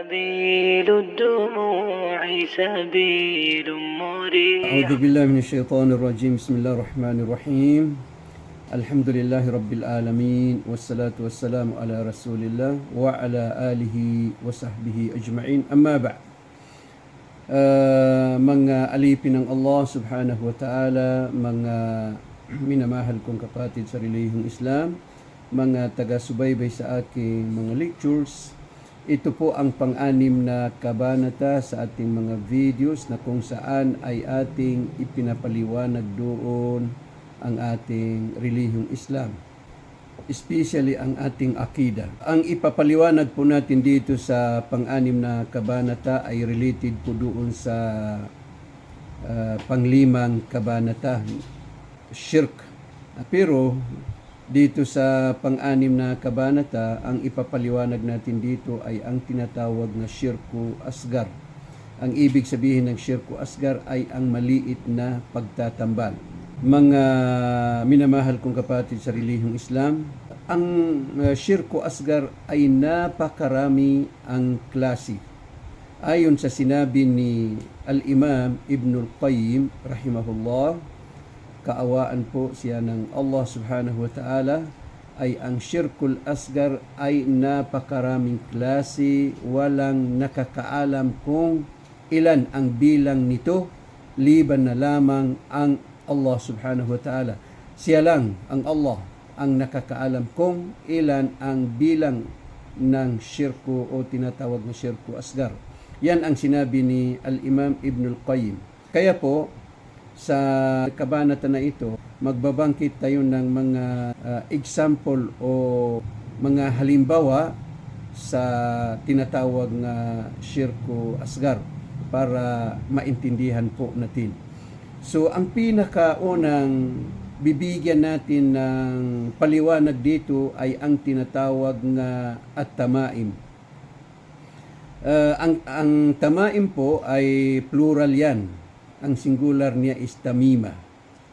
سبيل الدموع سبيل مريح. أعوذ بالله من الشيطان الرجيم. بسم الله الرحمن الرحيم. الحمد لله رب العالمين والصلاة والسلام على رسول الله وعلى آله وصحبه أجمعين. أما بعد, mga alipin ng Allah subhanahu wa ta'ala, mga minamahal kong kapatid sa relihiyong Islam, mga taga-subaybay sa aking mga lectures, ito po ang pang-anim na kabanata sa ating mga videos na kung saan ay ating ipinapaliwanag doon ang ating relihiyong Islam, especially ang ating akida. Ang ipapaliwanag po natin dito sa pang-anim na kabanata ay related po doon sa panglimang kabanata, shirk. Pero dito sa pang-anim na kabanata, ang ipapaliwanag natin dito ay ang tinatawag na syirku asgar. Ang ibig sabihin ng syirku asgar ay ang maliit na pagtatambal. Mga minamahal kong kapatid sa relihiyong Islam, ang syirku asgar ay napakarami ang klase. Ayon sa sinabi ni Al-Imam Ibnul Qayyim rahimahullah, kaawaan po siya ng Allah subhanahu wa ta'ala, ay ang syirkul asgar ay napakaraming klase, walang nakakaalam kung ilan ang bilang nito, liban na lamang ang Allah subhanahu wa ta'ala. Siya lang, ang Allah, ang nakakaalam kung ilan ang bilang ng syirku o tinatawag na syirku asgar. Yan ang sinabi ni Al-Imam Ibnul Qayyim. Kaya po, sa kabanata na ito, magbabangkit tayo ng mga example o mga halimbawa sa tinatawag na syirku asgar para maintindihan po natin. So, ang pinakaunang bibigyan natin ng paliwanag dito ay ang tinatawag na at-tamaim. Ang tamaim po ay plural yan. Ang singular niya is tamima.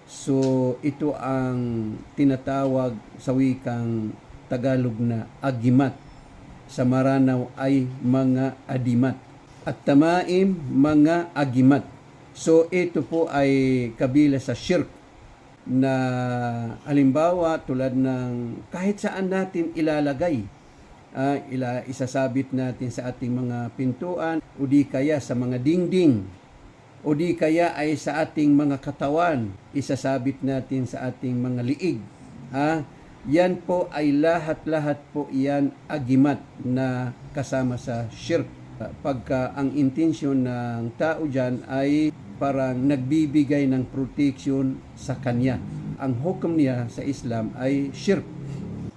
So, ito ang tinatawag sa wikang Tagalog na agimat. Sa Maranao ay mga adimat. At tamaim, mga agimat. So, ito po ay kabila sa shirk na halimbawa tulad ng kahit saan natin ilalagay. Isasabit natin sa ating mga pintuan o di kaya sa mga dingding, o di kaya ay sa ating mga katawan, isasabit natin sa ating mga liig. Yan po ay lahat-lahat po yan agimat na kasama sa shirk. Pagka ang intensyon ng tao dyan ay parang nagbibigay ng protection sa kanya. Ang hukom niya sa Islam ay shirk.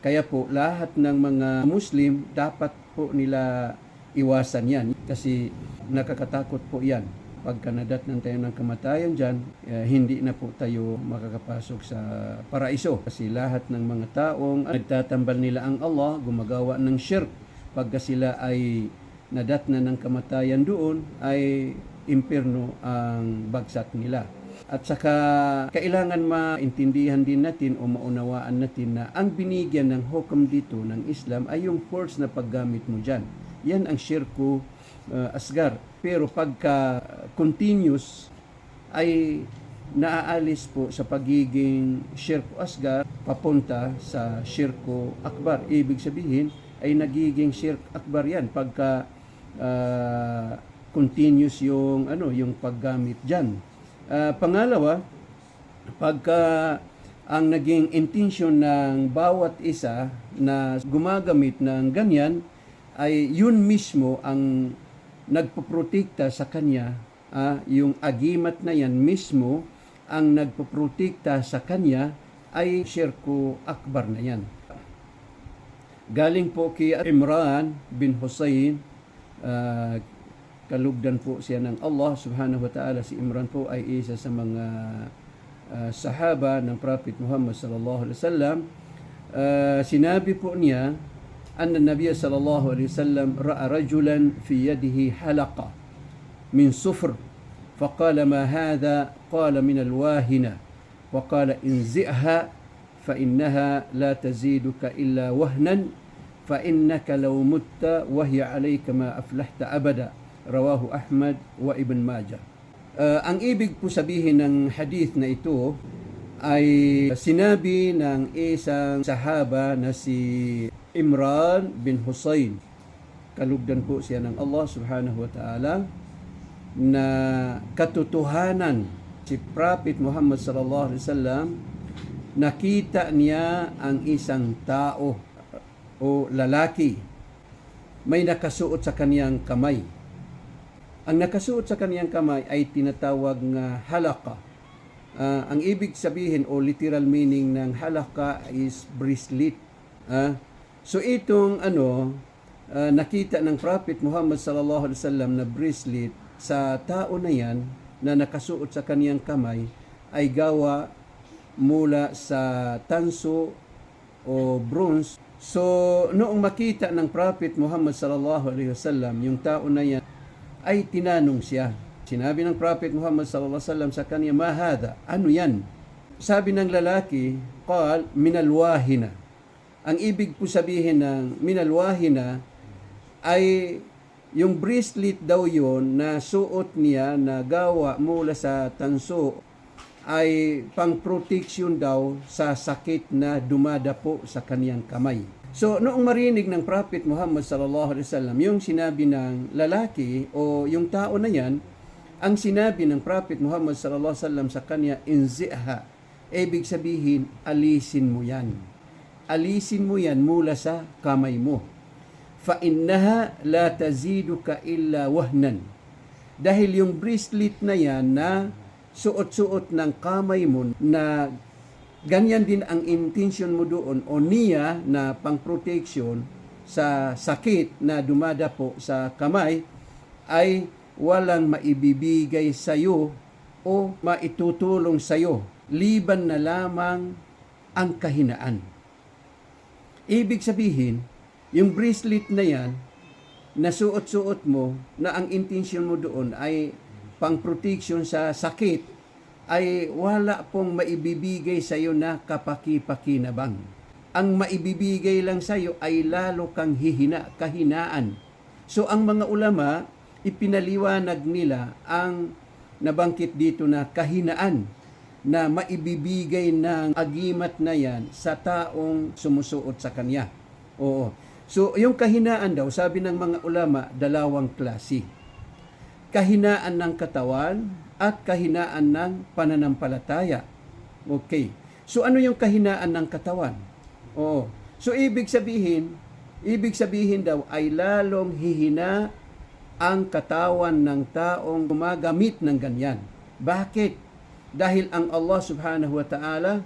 Kaya po lahat ng mga Muslim dapat po nila iwasan yan kasi nakakatakot po yan. Pagka nadatnan tayo ng kamatayan dyan, hindi na po tayo makakapasok sa paraiso. Kasi lahat ng mga taong nagtatambal nila ang Allah, gumagawa ng shirk. Pagka sila ay nadatnan ng kamatayan doon, ay impyerno ang bagsak nila. At saka kailangan maintindihan din natin o maunawaan natin na ang binigyan ng hukom dito ng Islam ay yung force na paggamit mo dyan. Yan ang syirku asgar. Pero pagka continuous ay naaalis po sa pagiging syirku asgar papunta sa syirku akbar. Ibig sabihin ay nagiging syirk akbar yan pagka continuous yung paggamit diyan. Pangalawa, pagka ang naging intention ng bawat isa na gumagamit ng ganyan ay yun mismo ang nagpoprotekta sa kanya, yung agimat na yan mismo ang nagpoprotekta sa kanya ay syirku akbar na yan. Galing po kay Imran bin Husayn, kalugdan po siya ng Allah subhanahu wa ta'ala. Si Imran po ay isa sa mga sahaba ng Prophet Muhammad sallallahu alaihi wasallam. Sinabi po niya, أن النبي صلى الله عليه وسلم رأى رجلا في يده حلقة من صفر فقال ما هذا؟ قال من الواهنة. وقال انزئها فإنها لا تزيدك إلا وهنا فإنك لو مت وهي عليك ما أفلحت أبدا. Rawahu Ahmad wa Ibn Majah. Ang ibig po sabihin ng hadith na ito ay sinabi ng isang sahaba na si Imran bin Husayn. Kalugdan po siya ng Allah subhanahu wa ta'ala na katotohanan si Prophet Muhammad sallallahu alaihi wasallam, nakita niya ang isang tao o lalaki may nakasuot sa kaniyang kamay. Ang nakasuot sa kaniyang kamay ay tinatawag na halaka. Ang ibig sabihin o literal meaning ng halaka is bracelet. So itong nakita ng Prophet Muhammad sallallahu alaihi wasallam na bracelet sa tao na yan na nakasuot sa kaniyang kamay ay gawa mula sa tanso o bronze. So noong makita ng Prophet Muhammad sallallahu alaihi wasallam yung tao na yan, ay tinanong siya. Sinabi ng Prophet Muhammad sallallahu alaihi wasallam sa kanya, "Ma hada? Ano yan?" Sabi ng lalaki, "Qal minal wahina." Ang ibig po sabihin ng minal wahina ay yung bracelet daw yon na suot niya na gawa mula sa tanso ay pang protection daw sa sakit na dumadapo sa kaniyang kamay. So, noong marinig ng Prophet Muhammad sallallahu alaihi wasallam yung sinabi ng lalaki o yung tao na yan, ang sinabi ng Prophet Muhammad sallallahu alaihi wasallam sa kanya, "Inziha." Ibig sabihin, alisin mo yan. Alisin mo yan mula sa kamay mo. "Fa innaha la taziduka illa wahnan." Dahil yung bracelet na yan na suot-suot ng kamay mo na ganyan din ang intention mo doon o niya na pang-protection sa sakit na dumadapo sa kamay ay walang maibibigay sa iyo o maitutulong sa iyo liban na lamang ang kahinaan. Ibig sabihin, yung bracelet na yan na suot-suot mo na ang intention mo doon ay pang-protection sa sakit ay wala pong maibibigay sa iyo na kapaki-pakinabang. Ang maibibigay lang sa iyo ay lalo kang kahinaan. So ang mga ulama, ipinaliwanag nila ang nabangkit dito na kahinaan na maibibigay ng agimat na yan sa taong sumusuot sa kanya. Oo. So yung kahinaan daw, sabi ng mga ulama, dalawang klase. Kahinaan ng katawan at kahinaan ng pananampalataya. Okay. So ano yung kahinaan ng katawan? Oo. So ibig sabihin daw ay lalong hihina ang katawan ng taong gumagamit ng ganyan. Bakit? Dahil ang Allah subhanahu wa ta'ala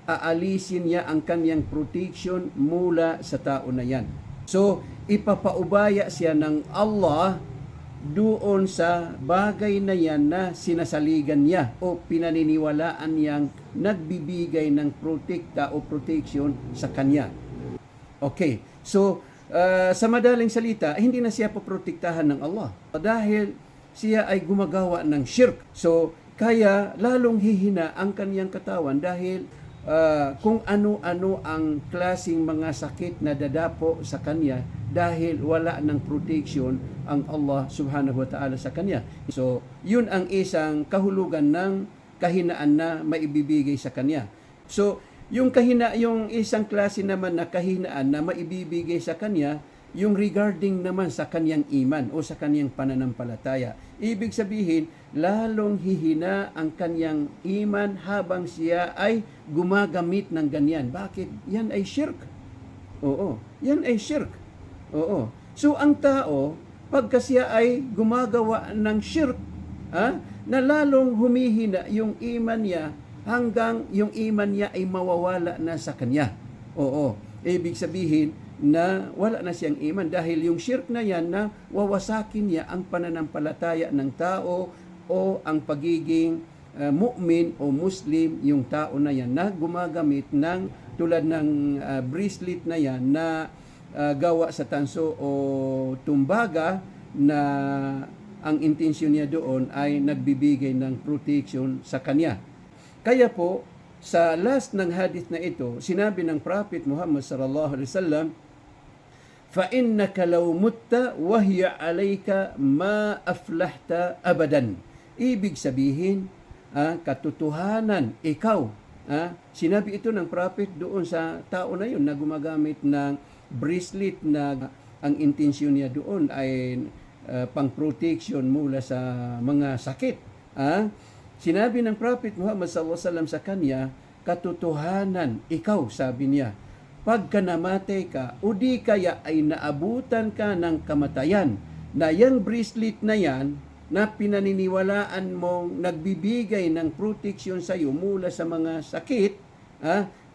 aalisin niya ang kanyang protection mula sa tao na yan. So ipapaubaya siya ng Allah doon sa bagay na yan na sinasaligan niya o pinaniniwalaan niyang nagbibigay ng protekta o protection sa kanya. Okay, so sa madaling salita, hindi na siya poprotektahan ng Allah dahil siya ay gumagawa ng shirk. So, kaya lalong hihina ang kaniyang katawan dahil kung ano-ano ang klaseng mga sakit na dadapo sa kanya dahil wala ng protection ang Allah subhanahu wa ta'ala sa kanya. So, yun ang isang kahulugan ng kahinaan na maibibigay sa kanya. So, yung isang klase naman na kahinaan na maibibigay sa kanya, yung regarding naman sa kanyang iman o sa kanyang pananampalataya. Ibig sabihin, lalong hihina ang kanyang iman habang siya ay gumagamit ng ganyan. Bakit? Yan ay shirk. Oo, yan ay shirk. Oo. So, ang tao, pagka siya ay gumagawa ng shirk, na lalong humihina yung iman niya hanggang yung iman niya ay mawawala na sa kanya. Oo. Ibig sabihin na wala na siyang iman dahil yung shirk na yan na wawasakin niya ang pananampalataya ng tao o ang pagiging mu'min o Muslim yung tao na yan na gumagamit ng tulad ng bracelet na yan na gawa sa tanso o tumbaga na ang intensyon niya doon ay nagbibigay ng protection sa kanya. Kaya po, sa last ng hadith na ito, sinabi ng Prophet Muhammad sallallahu alaihi wasallam فإنك لو مت وهي عليك ما أفلحت أبدا. Ibig sabihin, katotohanan, ikaw, sinabi ito ng prophet doon sa tao na yun na gumagamit ng bracelet na ang intensyon niya doon ay pang-protection mula sa mga sakit. Sinabi ng prophet Muhammad sallallahu alaihi wasallam sa kanya, katotohanan, ikaw, sabi niya, pagka namatay ka, o di kaya ay naabutan ka ng kamatayan, na yung bracelet na yan, na pinaniniwalaan mong nagbibigay ng protection sa iyo mula sa mga sakit,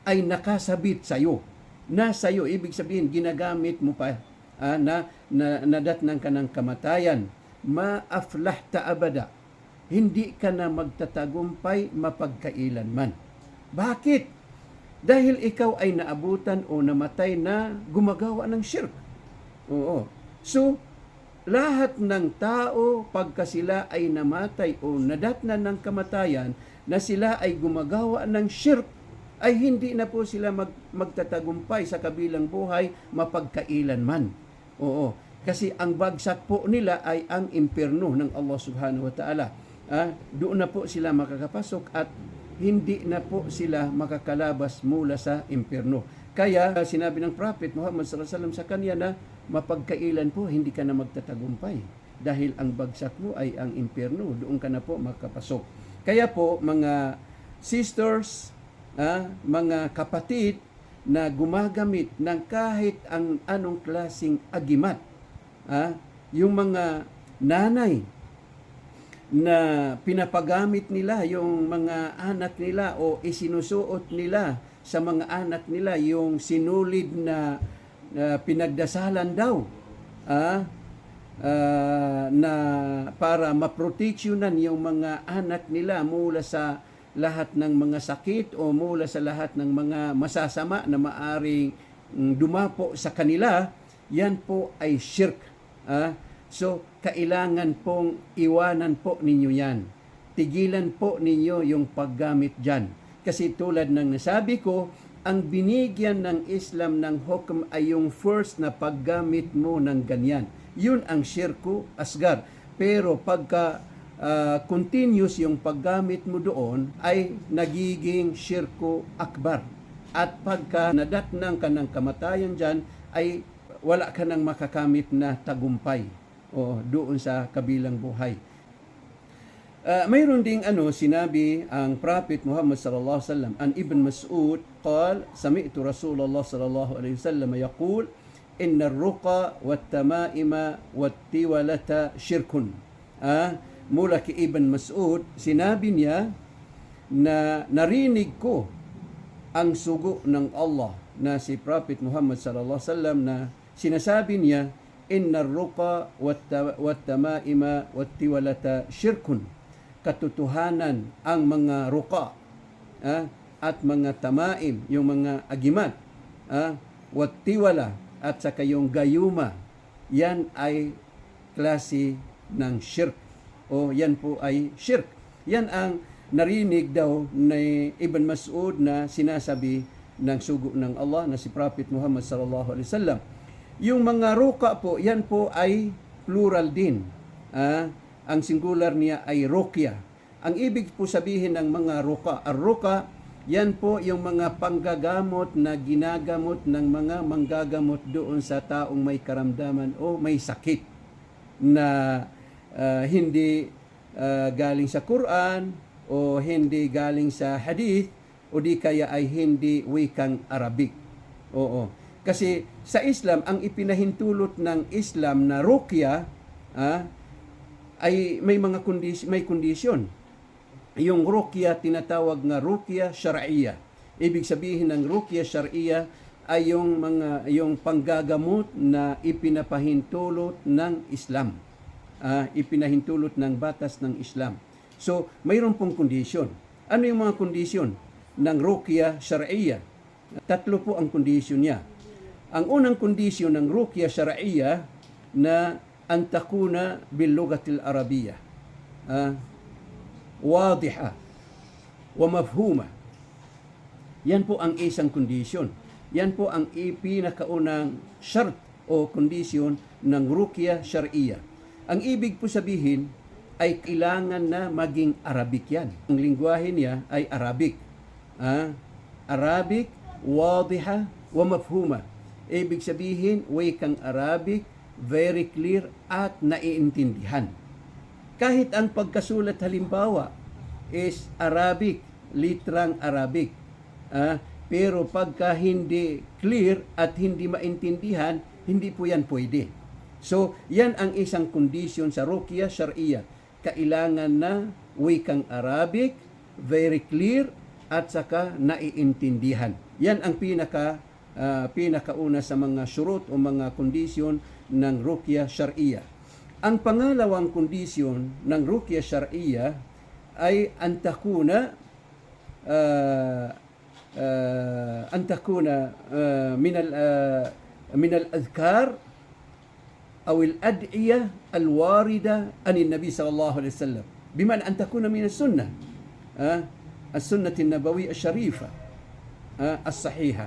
ay nakasabit sa iyo. Nasa iyo, ibig sabihin, ginagamit mo pa, nadatnan ka ng kamatayan, ma-aflahta abada. Hindi ka na magtatagumpay mapagkailanman. Bakit? Dahil ikaw ay naabutan o namatay na gumagawa ng shirk. Oo. So, lahat ng tao, pagka sila ay namatay o nadatnan ng kamatayan, na sila ay gumagawa ng shirk, ay hindi na po sila magtatagumpay sa kabilang buhay mapagkailanman. Oo. Kasi ang bagsak po nila ay ang impyerno ng Allah subhanahu wa ta'ala. Doon na po sila makakapasok at hindi na po sila makakalabas mula sa impyerno. Kaya sinabi ng prophet Muhammad sallallahu alaihi wasallam sa kanya na mapagkailan po hindi ka na magtatagumpay dahil ang bagsak mo ay ang impyerno, doon ka na po makapasok. Kaya po mga sisters, mga kapatid na gumagamit ng kahit ang anong klaseng agimat, yung mga nanay na pinapagamit nila yung mga anak nila o isinusuot nila sa mga anak nila yung sinulid na pinagdasalan daw na para maproteksyonan yung mga anak nila mula sa lahat ng mga sakit o mula sa lahat ng mga masasama na maaring dumapo sa kanila, yan po ay shirk. So, kailangan pong iwanan po ninyo yan. Tigilan po ninyo yung paggamit dyan. Kasi tulad ng nasabi ko, ang binigyan ng Islam ng hukom ay yung first na paggamit mo ng ganyan. Yun ang syirku asgar. Pero pagka continuous yung paggamit mo doon, ay nagiging syirku akbar. At pagka nadatnang ka ng kamatayan dyan, ay wala ka nang makakamit na tagumpay doon sa kabilang buhay. Mayroon ding sinabi ang Prophet Muhammad sallallahu alaihi wasallam an Ibn Mas'ud قال سمعت رسول الله صلى الله عليه وسلم يقول إن الرقى والتمائم والتولة شرك. Mula kay Ibn Mas'ud, sinabi niya na narinig ko ang sugo ng Allah na si Prophet Muhammad sallallahu alaihi wasallam na sinasabi niya, inna ar-ruqa wat-tamaima wat-tiwalata syirkun. Katotohanan ang mga ruqa at mga tamaim, yung mga agimat, wat-tiwala at saka yung gayuma, yan ay klase ng shirk o yan po ay shirk. Yan ang narinig daw ni Ibn Mas'ud na sinasabi ng sugo ng Allah na si Prophet Muhammad sallallahu alaihi wasallam. Yung mga ruqa po, yan po ay plural din. Ang singular niya ay ruqya. Ang ibig po sabihin ng mga ruqa, ar-ruqa, yan po yung mga panggagamot na ginagamot ng mga manggagamot doon sa taong may karamdaman o may sakit na hindi galing sa Quran o hindi galing sa hadith o di kaya ay hindi wikang Arabic. Oo. Kasi sa Islam, ang ipinahintulot ng Islam na ruqya ay may mga kondisyon. Yung ruqya tinatawag na ruqya syar'iyya. Ibig sabihin ng ruqya syar'iyya ay yung panggagamot na ipinapahintulot ng Islam. Ipinahintulot ng batas ng Islam. So, mayroon pong kondisyon. Ano yung mga kondisyon ng ruqya syar'iyya? 3 po ang kondisyon niya. Ang unang kondisyon ng ruqya syar'iyya na an takuna bil lugatil arabiyya, wadiha wa mafhuma. Yan po ang isang kondisyon. Yan po ang pinakaunang shart o kondisyon ng ruqya syar'iyah. Ang ibig po sabihin ay kailangan na maging Arabic yan. Ang lingwahe niya ay Arabic. Arabic, wadiha, wa mafhuma. Ibig sabihin, wikang Arabic, very clear at naiintindihan. Kahit ang pagkasulat halimbawa is Arabic, litrang Arabic. Pero pagka hindi clear at hindi maintindihan, hindi po yan pwede. So, yan ang isang kondisyon sa ruqya syar'iyah. Kailangan na wikang Arabic, very clear, at saka naiintindihan. Yan ang pinakauna sa mga syurut o mga kondisyon ng ruqya syar'iyah. Ang pangalawang kondisyon ng ruqya syar'iyah ay antakuna min al-adhkar aw al-ad'iyah al-warida anin Nabi sallallahu alaihi wasallam. Bimana an takuna min as-sunnah. As-sunnah an-nabawi asy-syarifah. As-sahihah.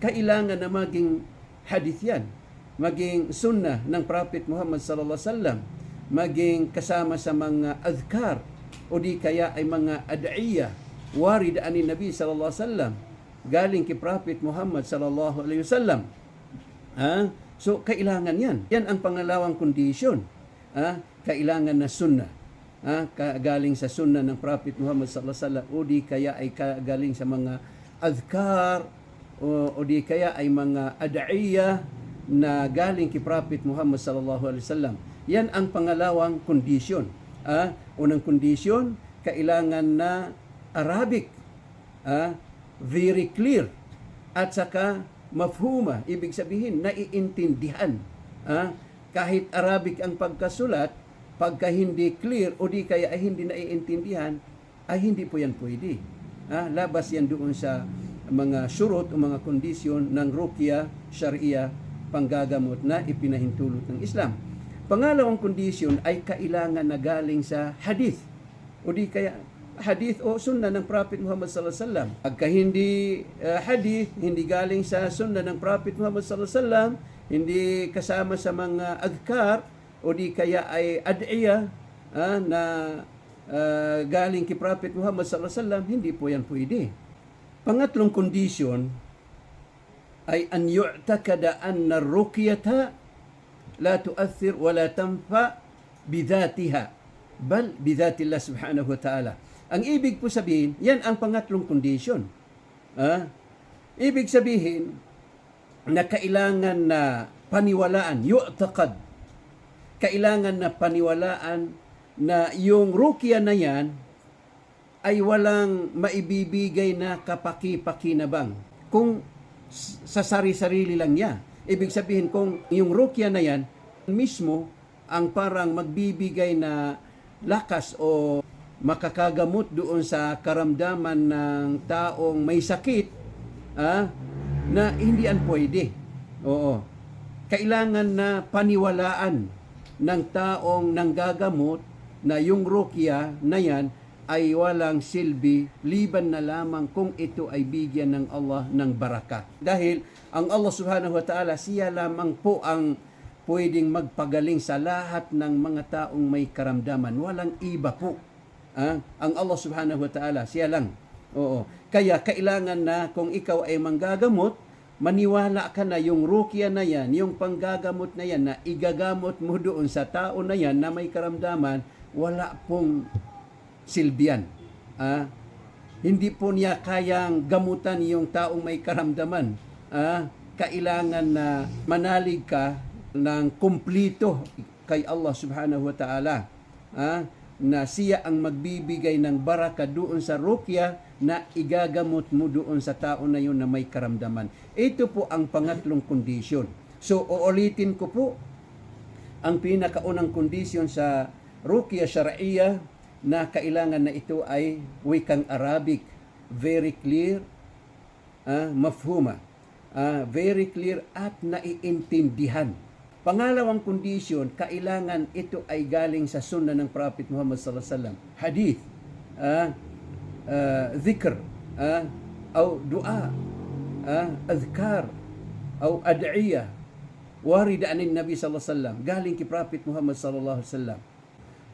Kailangan na maging hadith yan, maging sunnah ng Prophet Muhammad sallallahu alaihi wasallam, maging kasama sa mga adhkar o di kaya ay mga ad'iyah warid ani Nabi sallallahu alaihi wasallam galing kay Prophet Muhammad sallallahu alaihi wasallam. So kailangan yan. Yan ang pangalawang kondisyon. Kailangan na sunnah. Galing sa sunnah ng Prophet Muhammad sallallahu alaihi wasallam o di kaya ay galing sa mga adhkar o di kaya ay mga ad'iyah na galing kay Prophet Muhammad sallallahu alaihi wasallam. Yan ang pangalawang kondisyon. Unang kondisyon, kailangan na Arabic, very clear, at saka mafhuma, ibig sabihin naiintindihan. Kahit Arabic ang pagkasulat, pagka hindi clear o di kaya ay hindi naiintindihan, ay hindi po yan pwede. Labas yan doon sa mga syurut o mga kondisyon ng ruqya syar'iyah, panggagamot na ipinahintulot ng Islam. Pangalawang kondisyon ay kailangan na galing sa hadith o di kaya hadith o sunnah ng Prophet Muhammad sallallahu alaihi wasallam. Pagka hindi hadith, hindi galing sa sunnah ng Prophet Muhammad sallallahu alaihi wasallam, hindi kasama sa mga adhkar o di kaya ay ad'iyah na galing kay Prophet Muhammad sallallahu alaihi wasallam, hindi po yan pwede. Pangatlong kondisyon ay an yu'takada anna ar-ruqyata la tu'athir wa la tanfa bidhatiha bal bidhatillah subhanahu wa ta'ala. Ang ibig po sabihin, yan ang pangatlong kondisyon. Ibig sabihin na kailangan na paniwalaan, yu'taqad. Kailangan na paniwalaan na yung ruqya na yan ay walang maibibigay na kapaki-pakinabang kung sa sari-sarili lang niya. Ibig sabihin kung yung ruqya na yan mismo ang parang magbibigay na lakas o makakagamot doon sa karamdaman ng taong may sakit, na hindi yan pwede. Oo. Kailangan na paniwalaan ng taong nanggagamot na yung ruqya na yan ay walang silbi liban na lamang kung ito ay bigyan ng Allah ng baraka. Dahil ang Allah subhanahu wa ta'ala, siya lamang po ang pwedeng magpagaling sa lahat ng mga taong may karamdaman. Walang iba po. Ang Allah subhanahu wa ta'ala, siya lang. Oo. Kaya kailangan na kung ikaw ay manggagamot, maniwala ka na yung ruqya na yan, yung panggagamot na yan, na igagamot mo doon sa tao na yan na may karamdaman, wala pong silbiyan. Hindi po niya kayang gamutan yung taong may karamdaman. Kailangan na manalig ka ng kumplito kay Allah subhanahu wa ta'ala. Na siya ang magbibigay ng baraka doon sa ruqya na igagamot mo doon sa tao na yun na may karamdaman. Ito po ang pangatlong kondisyon. So, uulitin ko po, ang pinakaunang kondisyon sa ruqya syar'iyah na kailangan na ito ay wikang Arabic, very clear, mafhuma, very clear at naiintindihan. Pangalawang kondisyon, kailangan ito ay galing sa sunnah ng Prophet Muhammad sallallahu alaihi wasallam. Hadith, dhikr, o dua, adhkar, o ad'iyah, warida anin Nabi sallallahu alaihi wasallam, galing kay Prophet Muhammad sallallahu alaihi wasallam.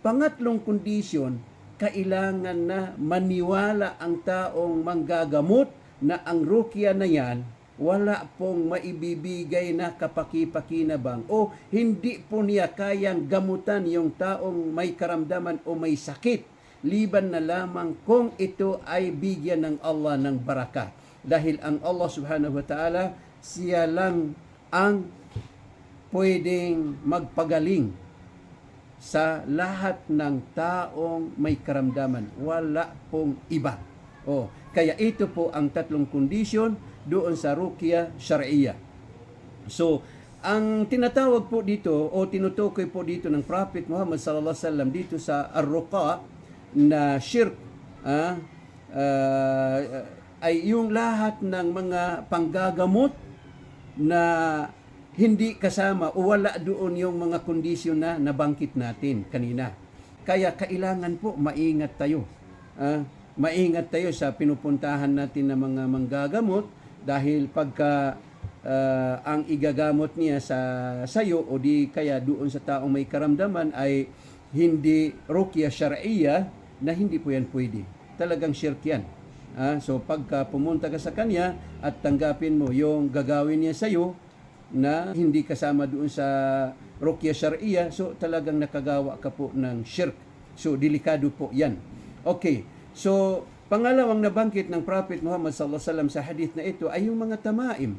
Pangatlong kondisyon, kailangan na maniwala ang taong manggagamot na ang ruqya na yan wala pong maibibigay na kapaki-pakinabang o hindi po niya kayang gamutan yung taong may karamdaman o may sakit, liban na lamang kung ito ay bigyan ng Allah ng baraka. Dahil ang Allah subhanahu wa ta'ala, siya lang ang pwedeng magpagaling sa lahat ng taong may karamdaman. Wala pong iba. Kaya ito po ang tatlong kondisyon doon sa ruqya syar'iyya. So, ang tinatawag po dito o tinutukoy po dito ng Prophet Muhammad sallallahu alaihi wasallam dito sa ar-ruqa na shirk ay yung lahat ng mga panggagamot na hindi kasama o wala doon yung mga kondisyon na nabanggit natin kanina. Kaya kailangan po maingat tayo. Maingat tayo sa pinupuntahan natin ng mga manggagamot dahil pagka ang igagamot niya sa sayo o di kaya doon sa taong may karamdaman ay hindi ruqya syar'iyya, na hindi po yan pwede. Talagang shirk yan. So pagka pumunta ka sa kanya at tanggapin mo yung gagawin niya sayo na hindi kasama doon sa ruqya syar'iyya, so talagang nakagawa ka po ng shirk. So delikado po yan. Okay, so pangalawang nabanggit ng Prophet Muhammad sallallahu alaihi wasallam sa hadith na ito ay yung mga tamaim.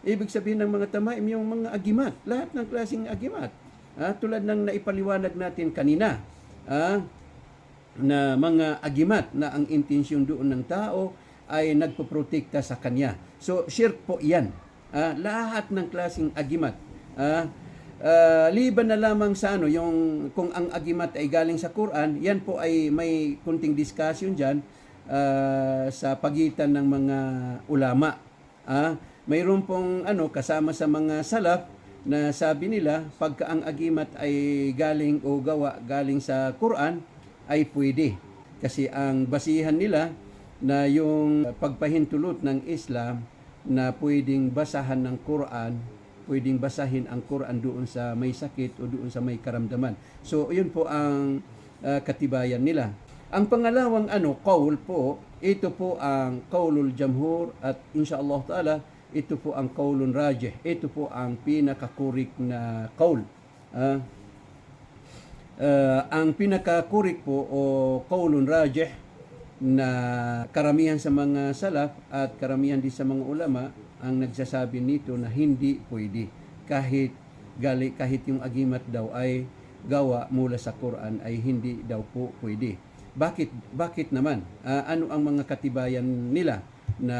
Ibig sabihin ng mga tamaim, yung mga agimat, lahat ng klaseng agimat. Tulad ng naipaliwanag natin kanina, na mga agimat na ang intensyon doon ng tao ay nagpoprotekta sa kanya. So shirk po yan. Lahat ng klaseng agimat. Liban na lamang sa yung kung ang agimat ay galing sa Quran, yan po ay may kunting discussion dyan sa pagitan ng mga ulama. Mayroon pong kasama sa mga salaf na sabi nila pagka ang agimat ay galing o gawa galing sa Quran ay pwede. Kasi ang basihan nila na yung pagpahintulot ng Islam na pwedeng basahan ng Quran, pwedeng basahin ang Quran doon sa may sakit o doon sa may karamdaman. So, yun po ang katibayan nila. Ang pangalawang qaul po, ito po ang qaulul jamhur at insyaallah ta'ala, ito po ang qaulun rajih. Ito po ang pinakakurik na qaul. Ang pinakakurik po o qaulun rajih na karamihan sa mga salaf at karamihan din sa mga ulama ang nagsasabi nito na hindi pwede kahit yung agimat daw ay gawa mula sa Quran ay hindi daw po pwede. Bakit naman? Ano ang mga katibayan nila na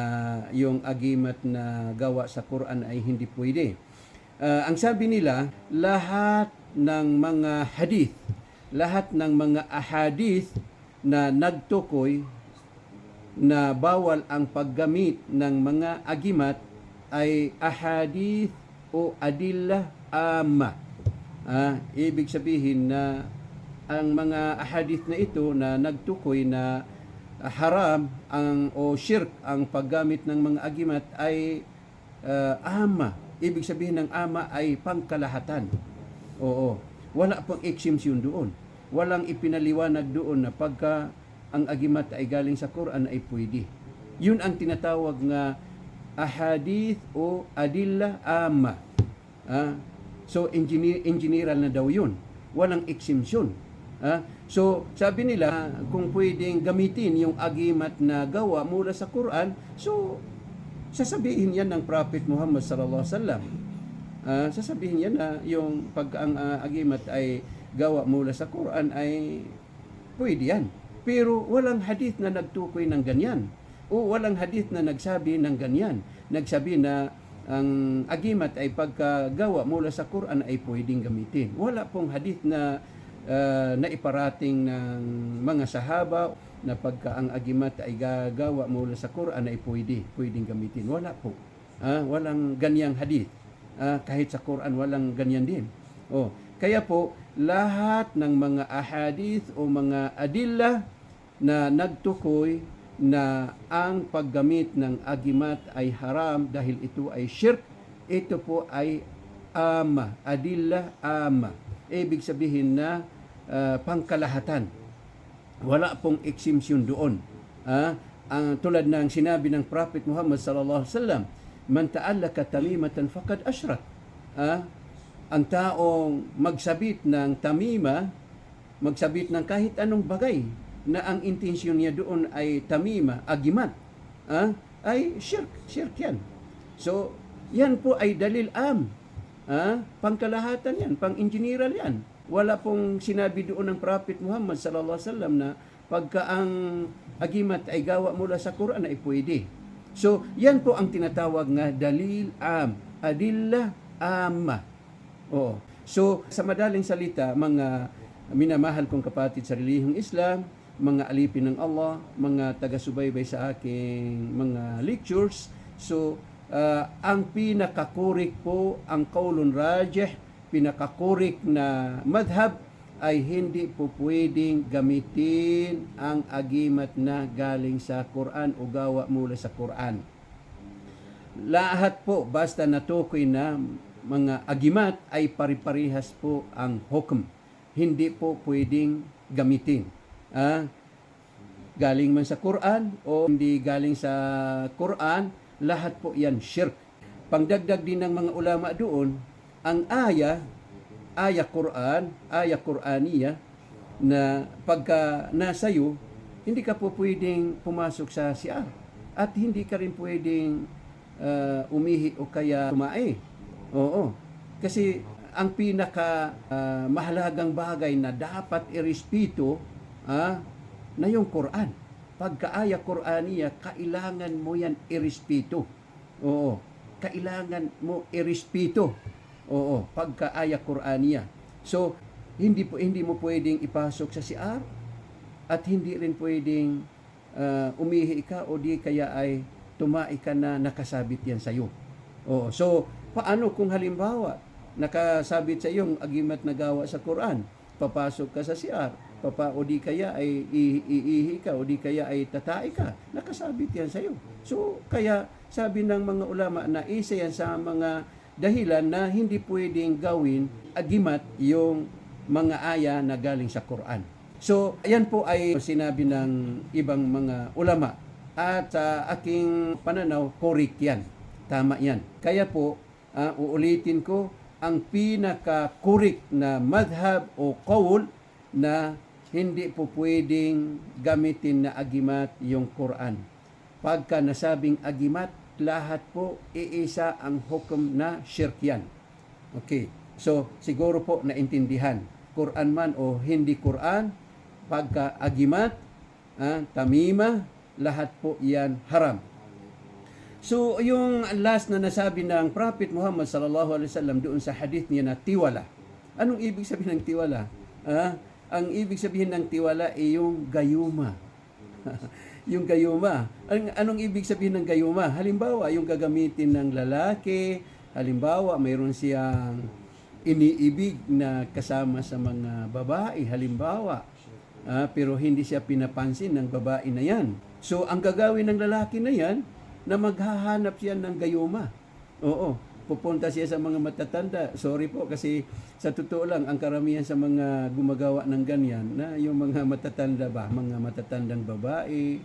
yung agimat na gawa sa Quran ay hindi pwede? Ang sabi nila, lahat ng mga hadith, lahat ng mga ahadith na nagtukoy na bawal ang paggamit ng mga agimat ay ahadith o adillah amma. Ibig sabihin na ang mga ahadith na ito na nagtukoy na haram o shirk ang paggamit ng mga agimat ay amma. Ibig sabihin ng amma ay pangkalahatan. Oo. Wala pang exemption doon. Walang ipinaliwanag doon na pagka ang agimat ay galing sa Quran ay pwede. Yun ang tinatawag nga ahadith o adillah amma. So engineeral na daw yun. Walang exemption. So sabi nila kung pwedeng gamitin yung agimat na gawa mula sa Quran, so sasabihin yan ng Prophet Muhammad sallallahu alaihi wasallam. Sasabihin yan na yung pag ang agimat ay gawa mula sa Quran ay pwede yan. Pero walang hadith na nagtukoy ng ganyan. O walang hadith na nagsabi ng ganyan. Nagsabi na ang agimat ay pagkagawa mula sa Quran ay pwedeng gamitin. Wala pong hadith na naiparating ng mga sahaba na pagka ang agimat ay gagawa mula sa Quran ay pwedeng gamitin. Wala po. Walang ganyang hadith. Kahit sa Quran walang ganyan din. Kaya po lahat ng mga ahadith o mga adillah na nagtukoy na ang paggamit ng agimat ay haram dahil ito ay shirk, ito po ay amma, adillah amma. Ibig sabihin na pangkalahatan. Wala pong exemption doon. Ang tulad ng sinabi ng Prophet Muhammad sallallahu alaihi wasallam, man ta'allaka tamimatan faqad asyrak. Ang taong magsabit ng tamima, magsabit ng kahit anong bagay na ang intensyon niya doon ay tamima, agimat, ay shirk yan. So, yan po ay dalil pangkalahatan yan, pang-engineeral yan. Wala pong sinabi doon ng Prophet Muhammad sallallahu alaihi wasallam na pagka ang agimat ay gawa mula sa Quran ay pwede. So, yan po ang tinatawag nga dalil adillah amma. Oo. So, sa madaling salita, mga minamahal kong kapatid sa relihiyong Islam, mga alipin ng Allah, mga taga-subaybay sa aking mga lectures. So, ang pinakakurik po, ang qaulun rajih, pinakakurik na madhab ay hindi po pwedeng gamitin ang agimat na galing sa Quran o gawa mula sa Quran. Lahat po, basta natukoy na mga agimat ay pari-parihas po ang hukm. Hindi po pwedeng gamitin. Galing man sa Quran o hindi galing sa Quran, lahat po yan shirk. Pangdagdag din ng mga ulama doon, ang aya Quran, aya Quraniya, na pagka nasayo, hindi ka po pwedeng pumasok sa CR. At hindi ka rin pwedeng umihi o kaya tumae. Oo. Kasi ang pinaka mahalagang bagay na dapat irespeto na yung Quran. Pagka-aya Quraniya, kailangan mo yan irespeto. Oo. Kailangan mo irespeto. Oo, pagka-aya Quraniya. So, hindi mo pwedeng ipasok sa CR at hindi rin pwedeng umihi ka o di kaya ay tumai ka na nakasabit yan sa iyo. Oo, so paano kung halimbawa nakasabit sa iyong agimat na gawa sa Quran, papasok ka sa CR, o di kaya ay iihi ka o di kaya ay tatai ka, nakasabit yan sa iyo. So, kaya sabi ng mga ulama na isa yan sa mga dahilan na hindi pwedeng gawin agimat yung mga aya na galing sa Quran. So, ayan po ay sinabi ng ibang mga ulama. At sa aking pananaw, correct yan. Tama yan. Kaya po, uulitin ko, ang pinaka-correct na madhab o qaul na hindi po pwedeng gamitin na agimat yung Quran. Pagka nasabing agimat, lahat po iisa ang hukom na shirk yan. Okay. So, siguro po naintindihan. Quran man o hindi Quran, pagka agimat, tamima, lahat po yan haram. So, yung last na nasabi ng Prophet Muhammad sallallahu alaihi wasallam doon sa hadith niya na tiwala. Anong ibig sabihin ng tiwala? Ang ibig sabihin ng tiwala ay yung gayuma. Yung gayuma. Anong ibig sabihin ng gayuma? Halimbawa, yung gagamitin ng lalaki, halimbawa, mayroon siyang iniibig na kasama sa mga babae, halimbawa, pero hindi siya pinapansin ng babae na yan. So, ang gagawin ng lalaki na yan, na maghahanap siya ng gayuma. Oo, pupunta siya sa mga matatanda. Sorry po, kasi sa totoo lang, ang karamihan sa mga gumagawa ng ganyan, na yung mga matatanda ba, mga matatandang babae,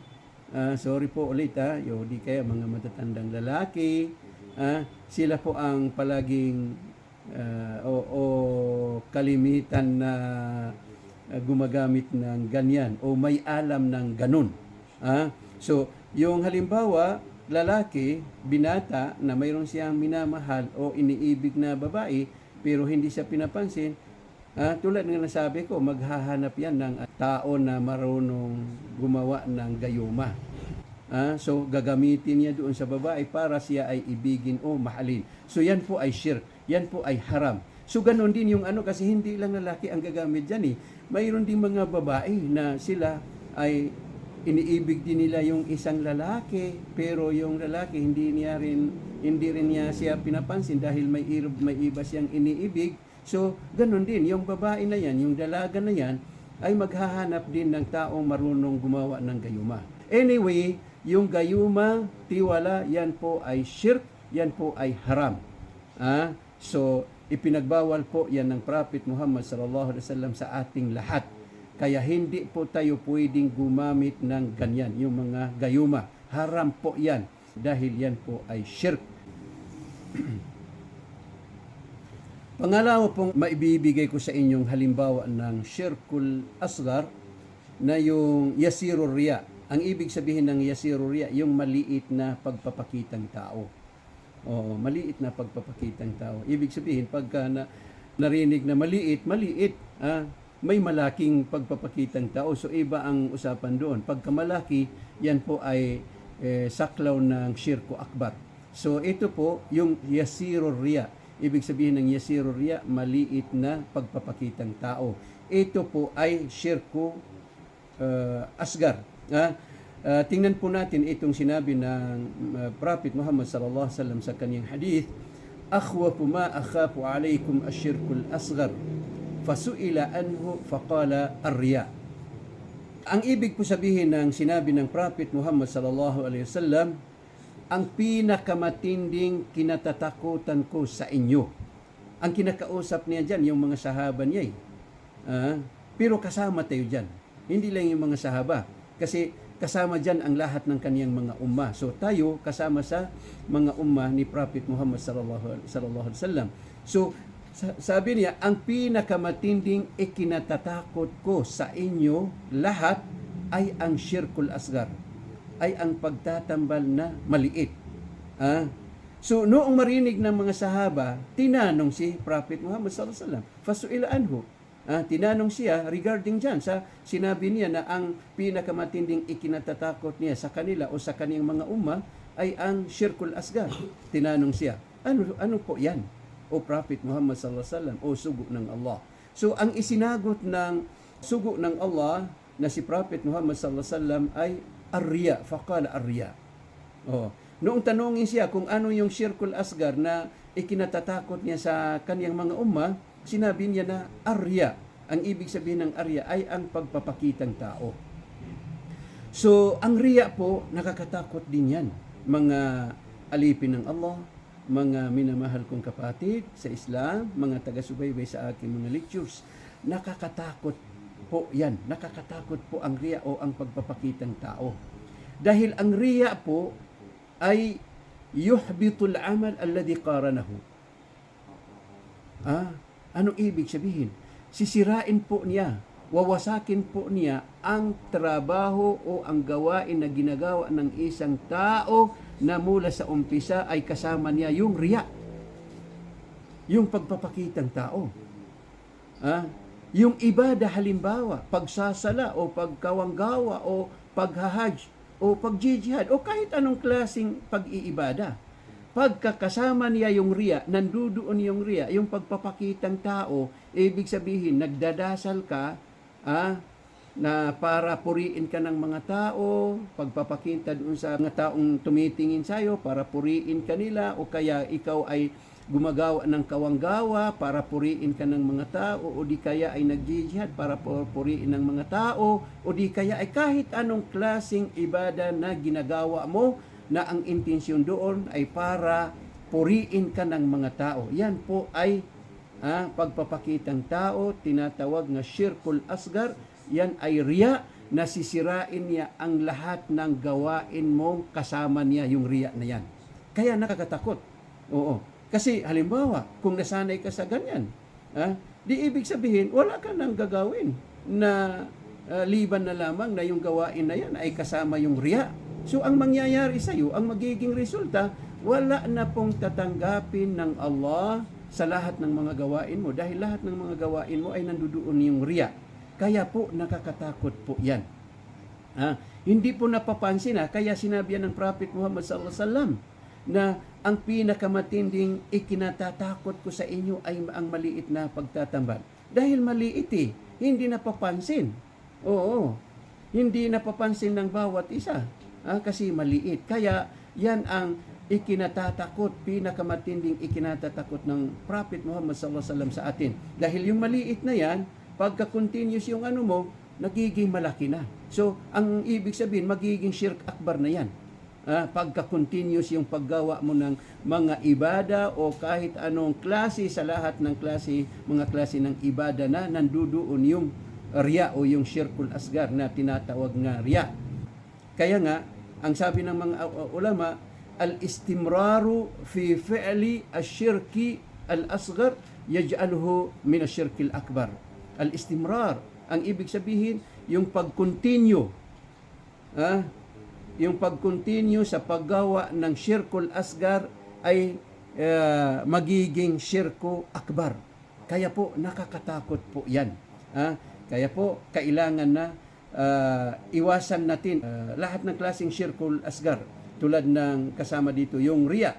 sorry po ulit di kaya mga matatandang lalaki, sila po ang palaging kalimitan na gumagamit ng ganyan o may alam ng ganun. So, yung halimbawa, lalaki, binata na mayroon siyang minamahal o iniibig na babae pero hindi siya pinapansin, tulad ng nasabi ko, maghahanap yan ng tao na marunong gumawa ng gayuma. So, gagamitin niya doon sa babae para siya ay ibigin o mahalin. So, yan po ay shirk. Yan po ay haram. So, ganun din yung kasi hindi lang lalaki ang gagamit dyan . Mayroon din mga babae na sila ay iniibig din nila yung isang lalaki, pero yung lalaki hindi rin niya siya pinapansin dahil may iba siyang iniibig. So, ganun din, yung babae na yan, yung dalaga na yan, ay maghahanap din ng taong marunong gumawa ng gayuma. Anyway, yung gayuma, tiwala, yan po ay shirk, yan po ay haram. So, Ipinagbawal po yan ng Prophet Muhammad sallallahu alaihi wasallam sa ating lahat. Kaya hindi po tayo pwedeng gumamit ng ganyan, yung mga gayuma. Haram po yan dahil yan po ay shirk. Pangalawa pong maibibigay ko sa inyong halimbawa ng shirkul asgar na yung yasirur riya. Ang ibig sabihin ng yasirur riya, yung maliit na pagpapakitang tao. Oo, maliit na pagpapakitang tao. Ibig sabihin, pagka narinig na maliit, may malaking pagpapakitang tao. So, iba ang usapan doon. Pagka malaki, yan po ay saklaw ng shirku akbar. So, ito po yung yasirur riya. Ibig sabihin ng yasirur riya, maliit na pagpapakitang tao. Ito po ay shirku asgar. Tingnan po natin itong sinabi ng Prophet Muhammad sallallahu alaihi wasallam sa kanyang hadith, akhwafu ma akhafu alaykum ash-shirkul asghar fasuila anhu faqala ar-riya. Ang ibig po sabihin ng sinabi ng Prophet Muhammad sallallahu alaihi wasallam, ang pinakamatinding kinatatakutan ko sa inyo. Ang kinakausap niya diyan yung mga sahaba niya. Pero kasama tayo diyan. Hindi lang yung mga sahaba kasi kasama dyan ang lahat ng kaniyang mga umma. So tayo kasama sa mga umma ni Prophet Muhammad sallallahu alaihi wasallam. So sabi niya, ang pinakamatinding ikinatatakot ko sa inyo lahat ay ang shirkul asgar, ay ang pagtatambal na maliit. So noong marinig ng mga sahaba, tinanong si Prophet Muhammad sallallahu alaihi wasallam, fasuila anhu. Tinanong siya regarding dyan sa sinabi niya na ang pinakamatinding ikinatatakot niya sa kanila o sa kaniyang mga umma ay ang shirkul asgar. Tinanong siya, ano po yan? O Prophet Muhammad sallallahu alaihi wasallam, o sugo ng Allah. So ang isinagot ng sugo ng Allah na si Prophet Muhammad sallallahu alaihi wasallam ay ar-riya, faqala ar-riya. Noong tanongin siya kung ano yung shirkul asgar na ikinatatakot niya sa kaniyang mga umma, sinabi niya na arya. Ang ibig sabihin ng arya ay ang pagpapakitang tao. So, ang riya po, nakakatakot din yan. Mga alipin ng Allah, mga minamahal kong kapatid sa Islam, mga taga-subaybay sa aking mga lectures, nakakatakot po yan. Nakakatakot po ang riya o ang pagpapakitang tao. Dahil ang riya po ay yuhbitul amal alladhi qaranahu. Anong ibig sabihin? Sisirain po niya, wawasakin po niya ang trabaho o ang gawain na ginagawa ng isang tao na mula sa umpisa ay kasama niya yung riya. Yung pagpapakitang tao. Yung ibada halimbawa, pagsasala o pagkawanggawa o paghahaj o pagjijihad o kahit anong klaseng pag-iibada. Pagkakasama niya yung riya, nandudoon yung riya, yung pagpapakitang tao, ibig sabihin, nagdadasal ka na para puriin ka ng mga tao, pagpapakita doon sa mga taong tumitingin sa'yo, para puriin ka nila, o kaya ikaw ay gumagawa ng kawanggawa para puriin ka ng mga tao, o di kaya ay nagjihad para puriin ng mga tao, o di kaya ay kahit anong klaseng ibada na ginagawa mo, na ang intensyon doon ay para puriin ka ng mga tao. Yan po ay pagpapakitang tao, tinatawag na shirkul asgar. Yan ay riya, na sisirain niya ang lahat ng gawain mong kasama niya yung riya na yan. Kaya nakakatakot. Oo. Kasi halimbawa, kung nasanay ka sa ganyan, di ibig sabihin, wala ka nang gagawin na liban na lamang na yung gawain na yan ay kasama yung riya. So, ang mangyayari sa iyo, ang magiging resulta, wala na pong tatanggapin ng Allah sa lahat ng mga gawain mo. Dahil lahat ng mga gawain mo ay nandudoon yung riya. Kaya po, nakakatakot po yan. Hindi po napapansin kaya sinabi ng Prophet Muhammad sallallahu alaihi wasallam na ang pinakamatinding ikinatatakot ko sa inyo ay ang maliit na pagtatambal. Dahil maliit hindi napapansin. Oo, hindi napapansin ng bawat isa. Kasi maliit. Kaya yan ang ikinatatakot, pinakamatinding ikinatatakot ng Prophet Muhammad sallallahu alaihi wasallam sa atin. Dahil yung maliit na yan, pagka-continuous yung nagiging malaki na. So, ang ibig sabihin, magiging shirk akbar na yan. pagka-continuous yung paggawa mo ng mga ibada o kahit anong klase sa lahat ng mga klase ng ibada na nandudoon yung riya o yung syirkul asgar na tinatawag nga riya. Kaya nga, ang sabi ng mga ulama, al-istimraru fi fi'li asyirki al-asgar yaj'aluhu min asyirki al-akbar. Al-istimrar, ang ibig sabihin, yung pag-continue, yung pag-continue sa paggawa ng syirkul asgar ay magiging syirku akbar. Kaya po, nakakatakot po yan. Kaya po, kailangan na iwasan natin lahat ng klaseng syirkul asgar. Tulad ng kasama dito yung riya.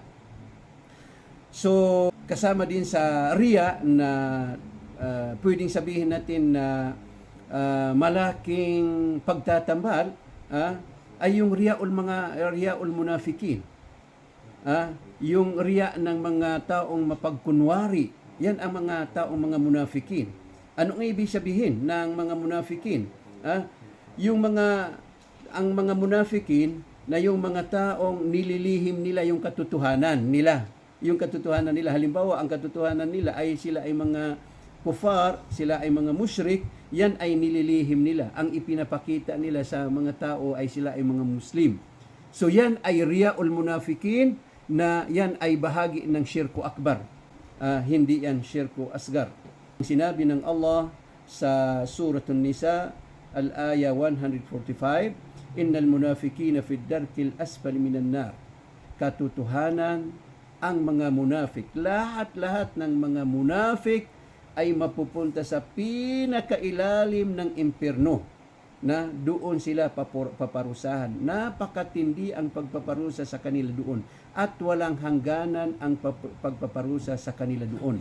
So, kasama din sa riya na pwedeng sabihin natin na malaking pagtatambal ay yung riyaul munafikin. Yung riya ng mga taong mapagkunwari. Yan ang mga taong mga munafikin. Anong ibig sabihin ng mga munafikin? Ang mga munafikin na yung mga taong nililihim nila yung katotohanan nila. Yung katotohanan nila, halimbawa, ang katotohanan nila ay sila ay mga kufar, sila ay mga musyrik, yan ay nililihim nila. Ang ipinapakita nila sa mga tao ay sila ay mga Muslim. So yan ay riyaul munafikin na yan ay bahagi ng syirku akbar. Hindi yan syirku asgar. Sinabi ng Allah sa Suratun Nisa, al-aya 145, Innal munafikina fid darkil asfali minan nar. Katotohanan, ang mga munafik, lahat-lahat ng mga munafik ay mapupunta sa pinakailalim ng impyerno, na doon sila paparusahan. Napakatindi ang pagpaparusa sa kanila doon at walang hangganan ang pagpaparusa sa kanila doon.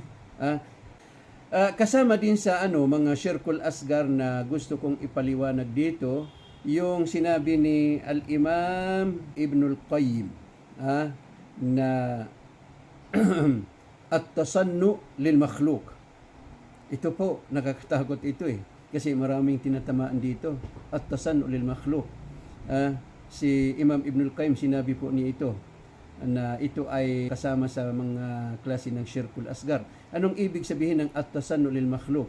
Kasama din sa mga syirkul asgar na gusto kong ipaliwanag dito, yung sinabi ni Al-Imam Ibnul Qayyim na at-tasannu lil makhluk. Ito po, nakakatakot ito kasi maraming tinatamaan dito. At-tasannu lil makhluk. Si Imam Ibnul Qayyim, sinabi po niya ito, na ito ay kasama sa mga klase ng syirkul asgar. Anong ibig sabihin ng at-tasannu lil makhluk?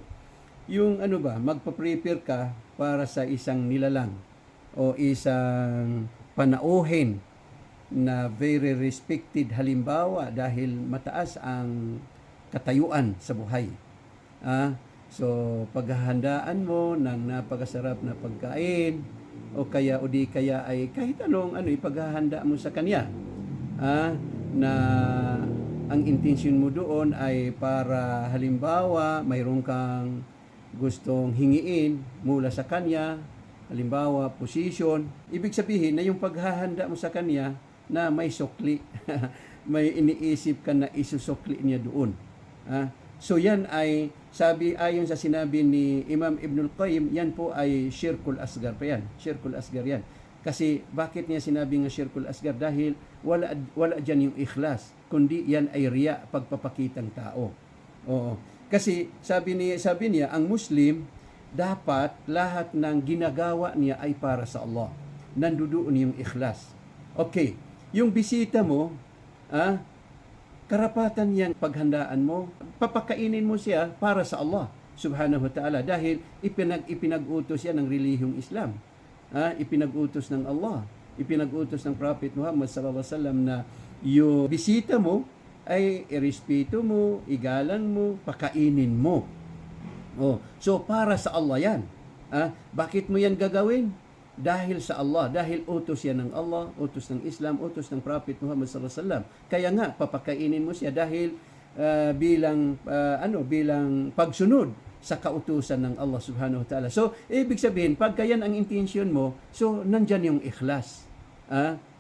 Yung magpa-prepare ka para sa isang nilalang o isang panauhin na very respected, halimbawa dahil mataas ang katayuan sa buhay. So paghahandaan mo ng napakasarap na pagkain o di kaya ay kahit anong ipaghahanda mo sa kanya, na ang intensyon mo doon ay para halimbawa mayroon kang gustong hingiin mula sa kanya, halimbawa position, ibig sabihin na yung paghahanda mo sa kanya na may sukli, may iniisip ka na isusukli niya doon. So yan ay, ayon sa sinabi ni Imam Ibnul Qayyim, yan po ay syirkul asgar pa yan, syirkul asgar yan. Kasi bakit niya sinabi nga syirkul asgar? Dahil wala dyan yung ikhlas, kundi yan ay riya, pagpapakitang tao. Oo. Kasi sabi niya, ang Muslim, dapat lahat ng ginagawa niya ay para sa Allah. Nandudoon yung ikhlas. Okay, yung bisita mo, karapatan yan paghandaan mo, papakainin mo siya para sa Allah subhanahu wa ta'ala dahil ipinag-utos yan ng relihiyong Islam. Ipinag-utos ng Allah, ipinag-utos ng Prophet Muhammad sallallahu alaihi wasallam na yung bisita mo ay irespeto mo, igalang mo, pakainin mo. So para sa Allah yan. Bakit mo yan gagawin? Dahil sa Allah, dahil utos yan ng Allah, utos ng Islam, utos ng Prophet Muhammad sallallahu alaihi wasallam. Kaya nga papakainin mo siya dahil bilang pagsunod sa kautusan ng Allah subhanahu wa ta'ala. So ibig sabihin, pagka yan ang intensyon mo, so nandyan yung ikhlas.